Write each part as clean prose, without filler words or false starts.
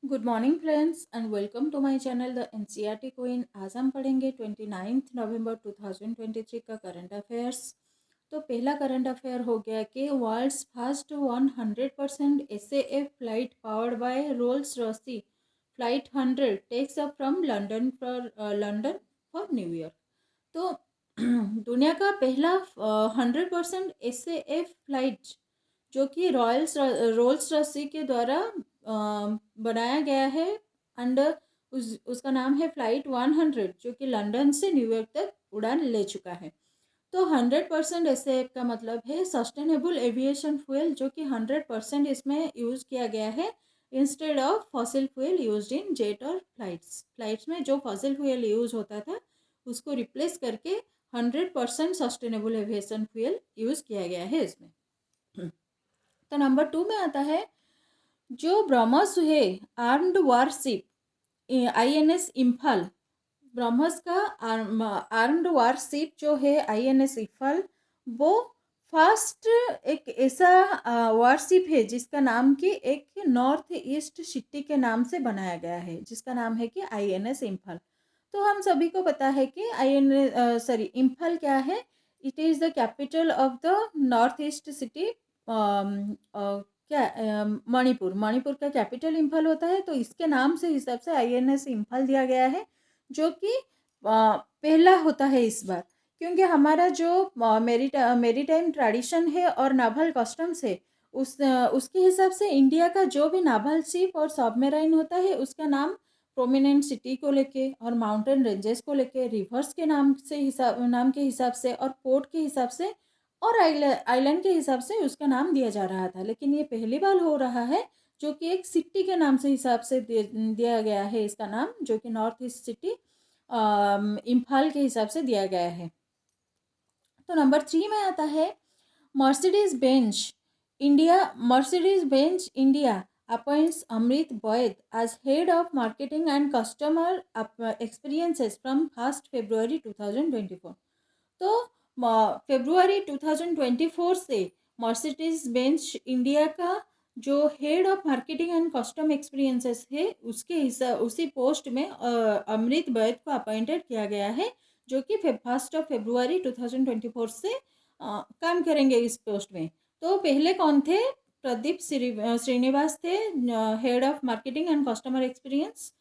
Good morning friends and welcome to my channel the NCERT queen. आज हम पढ़ेंगे 29 नवंबर 2023 का करंट अफेयर्स। तो पहला करंट अफेयर हो गया कि world's first 100% SAF flight powered by Rolls Royce flight 100 takes up from London for new year. तो दुनिया का पहला 100% एसएएफ फ्लाइट जो कि रोल्स रॉसी के द्वारा बनाया गया है अंडर उसका नाम है फ्लाइट 100 जो कि लंदन से न्यूयॉर्क तक उड़ान ले चुका है। तो 100% एसएएफ का मतलब है सस्टेनेबल एविएशन फ्यूल जो कि 100% इसमें यूज़ किया गया है instead of fossil fuel used in jet और फ्लाइट्स में जो फॉसिल फ्यूल यूज़ होता था उसको रिप्लेस करके 100% सस्टेनेबल एविएशन फ्यूल यूज़ किया गया है इसमें। तो नंबर 2 में आता है जो ब्रह्मोस है armed warship INS Imphal. BrahMos का आर्म्ड वारशिप जो है आईएनएस इम्फाल वो फर्स्ट एक ऐसा वारशिप है जिसका नाम कि एक नॉर्थ ईस्ट सिटी के नाम से बनाया गया है जिसका नाम है कि आईएनएस इम्फाल। तो हम सभी को पता है कि इम्फाल क्या है। It is the capital of the north east city Manipur. Manipur का कैपिटल इम्फाल होता है। तो इसके नाम से हिसाब से आईएनएस इम्फाल दिया गया है जो कि पहला होता है इस बार, क्योंकि हमारा जो मेरीटाइम ट्रेडिशन है और नावल कस्टम्स है उसके हिसाब से इंडिया का जो भी नावल शिप और सबमरीन होता है उसका नाम प्रोमिनेंट सिटी को लेके और माउंटेन रेंजेस को लेके रिवर्स के नाम के हिसाब से और पोर्ट के हिसाब से और आइलैंड के हिसाब से उसका नाम दिया जा रहा था। लेकिन ये पहली बार हो रहा है जो कि एक सिटी के नाम से हिसाब से दिया गया है इसका नाम जो कि नॉर्थ ईस्ट सिटी इम्फाल के हिसाब से दिया गया है। तो नंबर 3 में आता है Mercedes Benz India appoints Amrit Baid as head of marketing and customer experiences from 1st February 2024। तो फेब्रुआरी 2024 से मर्सिडीज बेंच इंडिया का जो head of marketing and custom experiences है उसके हिसाब उसी पोस्ट में अमृत बैद को अपॉइंटेड किया गया है जो कि 1 फरवरी 2024 से काम करेंगे इस पोस्ट में। तो पहले कौन थे? प्रदीप श्रीनिवास थे head of marketing and customer experience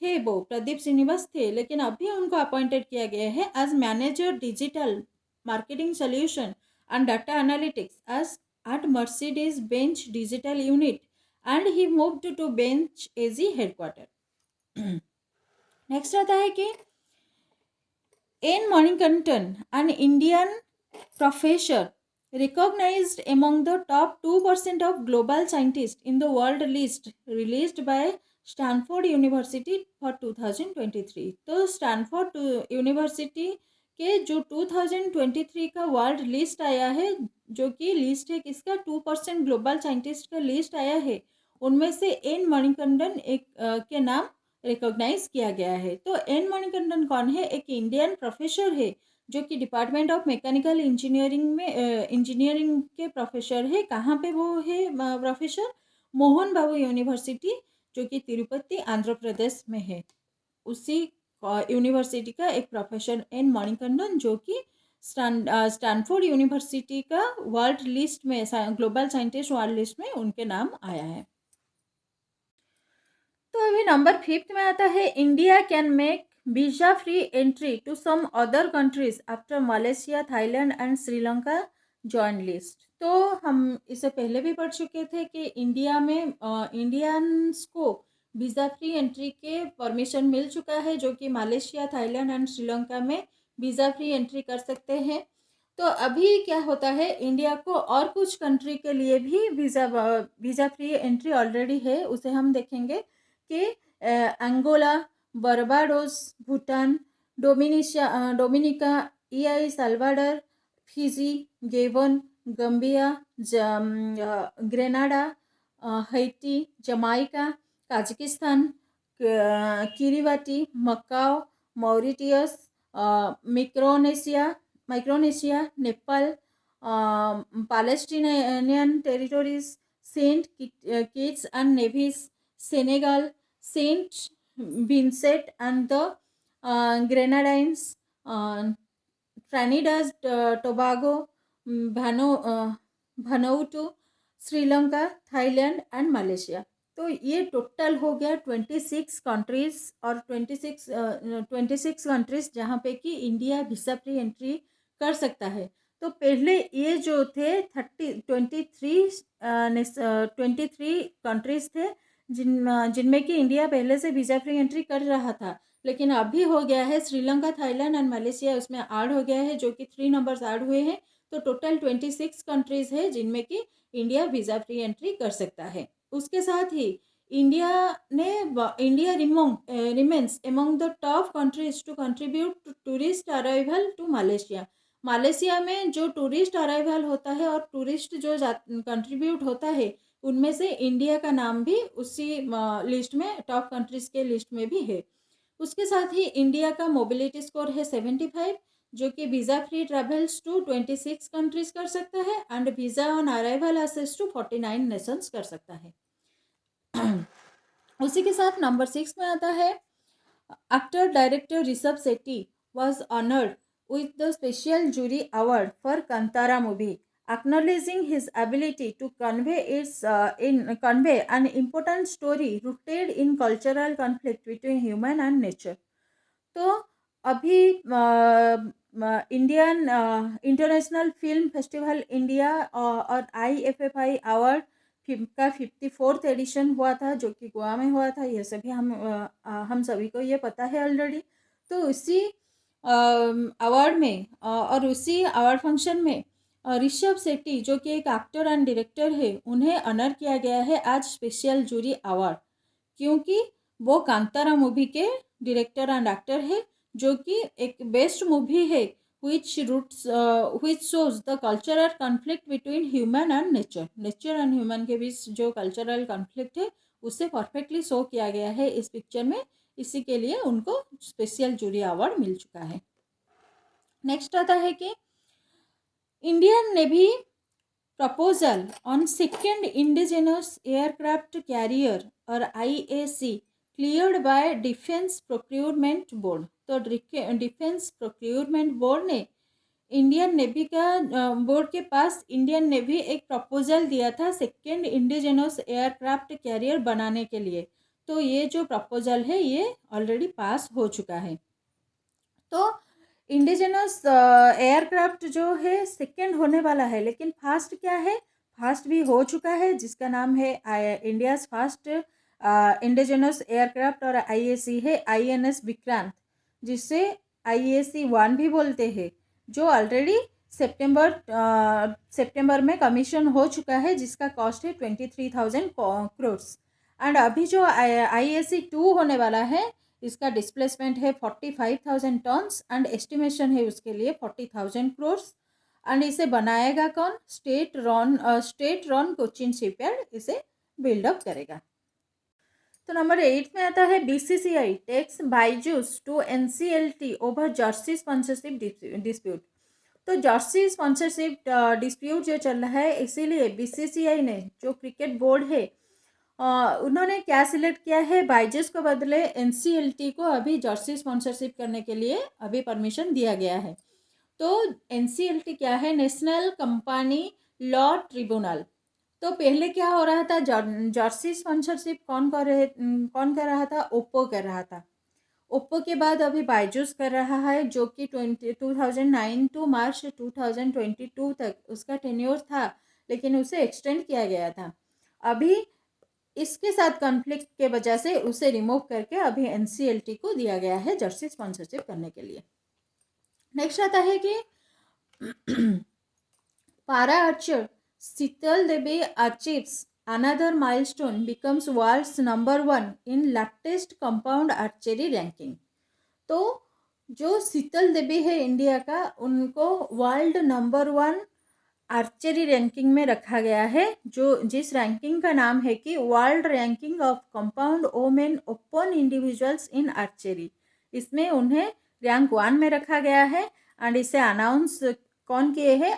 थे, वो प्रदीप श्रीनिवास थे। लेकिन अभी उनको अपॉइंटेड किया गया है as manager digital marketing solution and data analytics as at Mercedes Benz digital unit and he moved to Benz AG headquarter। Next आता है कि N मणिकंठन an Indian professor recognized among the top 2% of global scientists in the world list released by Stanford university for 2023। तो Stanford university के जो 2023 का world list आया है जो कि लिस्ट है किसका 2% ग्लोबल साइंटिस्ट का लिस्ट आया है उनमें से एन मणिकंदन एक के नाम रिकॉग्नाइज किया गया है। तो एन मणिकंदन कौन है? एक इंडियन प्रोफेसर है जो कि डिपार्टमेंट ऑफ मैकेनिकल इंजीनियरिंग में इंजीनियरिंग के प्रोफेसर है। कहाँ पे वो है प्रोफेसर? मोहन बाबू यूनिवर्सिटी जो कि तिरुपति आंध्र प्रदेश में है। उसी यूनिवर्सिटी का एक प्रोफेसर एन मणिकंदन जो कि स्टैनफोर्ड यूनिवर्सिटी का वर्ल्ड लिस्ट में ग्लोबल साइंटिस्ट वर्ल्ड लिस्ट में उनके नाम आया है। तो अभी नंबर 5 में आता है India can make visa free entry to some other countries after Malaysia Thailand and Sri Lanka join list. तो हम इसे पहले भी पढ़ चुके थे कि इंडिया में इंडियंस को वीज़ा फ्री एंट्री के परमिशन मिल चुका है जो कि मलेशिया थाईलैंड एंड श्रीलंका में वीज़ा फ्री एंट्री कर सकते हैं। तो अभी क्या होता है इंडिया को और कुछ कंट्री के लिए भी वीज़ा फ्री एंट्री ऑलरेडी है, उसे हम देखेंगे कि Angola, Barbados, Bhutan, Dominica, EI Salvador, Fiji, Gabon, Gambia, Grenada, Haiti, Jamaica, Tajikistan, Kiribati, Macao, Mauritius, Micronesia, Nepal, Palestinian territories, Saint Kitts and Nevis, Senegal, Saint Vincent and the Grenadines, Trinidad Tobago, Vanuatu, Sri Lanka, Thailand and Malaysia. तो ये total हो गया 26 countries और 26 countries जहाँ पे कि India visa free entry कर सकता है। तो पहले ये जो थे 23 कंट्रीज थे जिनमें कि इंडिया पहले से वीज़ा फ्री एंट्री कर रहा था, लेकिन अभी हो गया है श्रीलंका, थाईलैंड एंड मलेशिया उसमें ऐड हो गया है, जो कि 3 नंबर्स ऐड हुए हैं। तो टोटल 26 कंट्रीज है जिनमें कि इंडिया वीज़ा फ्री एंट्री कर सकता है। उसके साथ ही India India remains among the top countries to contribute tourist arrival to Malaysia. Malaysia में जो टूरिस्ट अराइवल होता है और टूरिस्ट जो कंट्रीब्यूट होता है, उनमें से इंडिया का नाम भी उसी लिस्ट में, टॉप कंट्रीज के लिस्ट में भी है। उसके साथ ही इंडिया का मोबिलिटी स्कोर है 75, जो कि visa free travels to 26 countries कर सकता है and visa on arrival access to 49 nations कर सकता है। उसी के साथ नंबर 6 में आता है actor director Rishabh Shetty was honored with the special jury award for Kantara movie, acknowledging his ability to convey an important story rooted in cultural conflict between human and nature. तो अभी Indian international film festival India और IFFI award का 54th addition हुआ था, जो कि गोवा में हुआ था। ये सभी हम सभी को ये पता है ऑलरेडी। तो उसी अवार्ड में और उसी अवार्ड फंक्शन में ऋषभ शेट्टी, जो कि एक एक्टर एंड डायरेक्टर है, उन्हें ऑनर किया गया है आज स्पेशल जूरी अवार्ड, क्योंकि वो कांतारा मूवी के डायरेक्टर एंड एक्टर है, जो कि एक बेस्ट मूवी है which shows the cultural conflict between human and nature and human के बीच जो कल्चरल कॉन्फ्लिक्ट है उससे परफेक्टली शो किया गया है इस पिक्चर में। इसी के लिए उनको स्पेशल जूरी अवार्ड मिल चुका है। नेक्स्ट आता है कि Indian navy proposal on second indigenous aircraft carrier और IAC cleared bye defence procurement board. तो डिफेंस प्रोक्योरमेंट बोर्ड ने इंडियन नेवी का बोर्ड के पास इंडियन नेवी एक प्रपोजल दिया था सेकेंड इंडिजिनस एयरक्राफ्ट कैरियर बनाने के लिए। तो ये जो प्रपोजल है ये ऑलरेडी पास हो चुका है। तो इंडिजिनस एयरक्राफ्ट जो है सेकेंड होने वाला है, लेकिन फास्ट क्या है, फास्ट भी हो चुका है, जिसका नाम है इंडियाज फास्ट इंडिजिनस एयरक्राफ्ट और IAC है INS विक्रांत, जिसे IAC-1 भी बोलते हैं, जो ऑलरेडी सितंबर में कमीशन हो चुका है, जिसका कॉस्ट है 23,000 करोड़। एंड अभी जो IAC-2 होने वाला है, इसका डिस्प्लेसमेंट है 45,000 टन्स एंड एस्टिमेशन है उसके लिए 40,000 करोड़। एंड इसे बनाएगा कौन, स्टेट रन कोचिन शिपयार्ड इसे बिल्डअप करेगा। तो नंबर 8 में आता है BCCI takes Byju's to NCLT over jersey sponsorship dispute. तो जर्सी स्पॉन्सरशिप डिस्प्यूट जो चल रहा है, इसीलिए BCCI ने, जो क्रिकेट बोर्ड है, उन्होंने क्या सिलेक्ट किया है, बाइजूस को बदले NCLT को अभी जर्सी स्पॉन्सरशिप करने के लिए अभी परमिशन दिया गया है। तो NCLT क्या है, नेशनल कंपनी लॉ ट्रिब्यूनल। तो पहले क्या हो रहा था, जर्सी स्पॉन्सरशिप कौन कर रहा था, ओप्पो कर रहा था। ओप्पो के बाद अभी बाइजूस कर रहा है, जो कि 2009 टू मार्च 2022 तक उसका टेन्योर था, लेकिन उसे एक्सटेंड किया गया था। अभी इसके साथ कॉन्फ्लिक्ट के वजह से उसे रिमूव करके अभी NCLT को दिया गया है जर्सी स्पॉन्सरशिप करने के लिए। नेक्स्ट आता है कि पारा Archer Sheetal Devi achieves another milestone, becomes world's number 1 in latest compound archery ranking। तो जो शीतल देवी है इंडिया का, उनको वर्ल्ड नंबर 1 आर्चरी रैंकिंग में रखा गया है, जिस रैंकिंग का नाम है कि world ranking of compound women open individuals in archery. इसमें उन्हें रैंक 1 में रखा गया है। एंड इसे अनाउंस कौन किए हैं,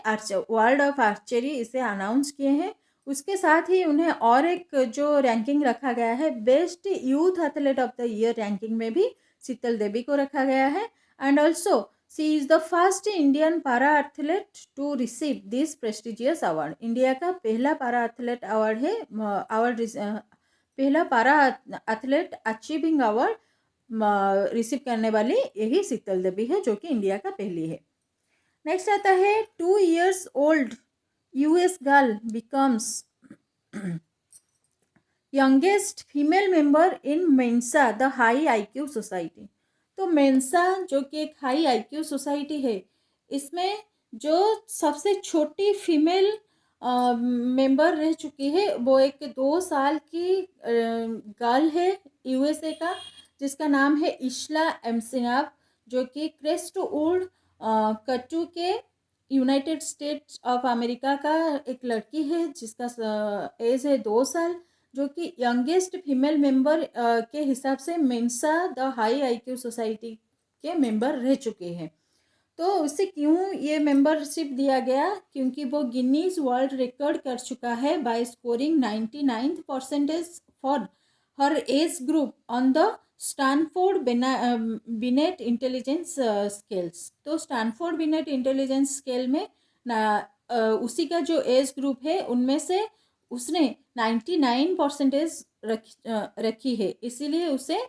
वर्ल्ड ऑफ आर्चरी इसे अनाउंस किए हैं। उसके साथ ही उन्हें और एक जो रैंकिंग रखा गया है, best youth athlete of the year ranking में भी शीतल देवी को रखा गया है। And also she is the first Indian para athlete to receive this prestigious award. India का पहला पारा एथलीट अवार्ड है, पहला पारा एथलीट अचीविंग अवार्ड रिसीव करने वाली यही शीतल देवी है, जो कि इंडिया का पहली है। नेक्स्ट आता है 2 years old US girl becomes youngest female member in Mensa the high IQ society। तो मेंसा जो कि एक हाई IQ सोसाइटी है, इसमें जो सबसे छोटी फीमेल मेंबर रह चुकी है वो एक 2 साल की गर्ल है USA का, जिसका नाम है इशला एमसिनाब, जो कि क्रेस्टवुड कट्टू के यूनाइटेड स्टेट्स ऑफ अमेरिका का एक लड़की है, जिसका एज है 2 साल, जो कि यंगेस्ट फीमेल मेंबर के हिसाब से Mensa the high IQ society के मेंबर रह चुके हैं। तो उसे क्यों ये मेंबरशिप दिया गया, क्योंकि वो गिनीज वर्ल्ड रिकॉर्ड कर चुका है by scoring 99th percentage for her age group on the Stanford Binet intelligence scales. तो स्टैनफोर्ड बिनेट इंटेलिजेंस स्केल में उसी का जो एज ग्रुप है उनमें से उसने 99 परसेंटेज रखी है, इसीलिए उसे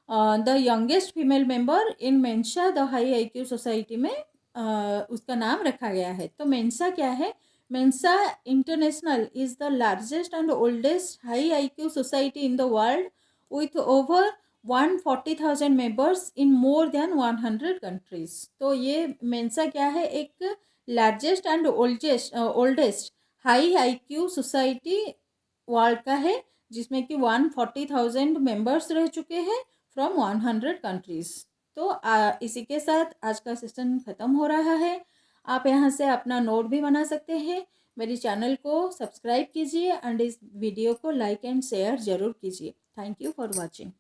the youngest female member in Mensa the high IQ society में उसका नाम रखा गया है। तो मेंसा क्या है? Mensa international is the largest and oldest high IQ society in the world with over 140,000 members in more than 100 countries. तो ये मेंसा क्या है? एक largest and oldest high IQ society world का है, जिसमें कि 140,000 मेंबर्स रह चुके हैं फ्रॉम 100 कंट्रीज। तो इसी के साथ आज का सेशन ख़त्म हो रहा है। आप यहाँ से अपना नोट भी बना सकते हैं। मेरी चैनल को सब्सक्राइब कीजिए एंड इस वीडियो को लाइक एंड शेयर ज़रूर कीजिए। Thank you for watching.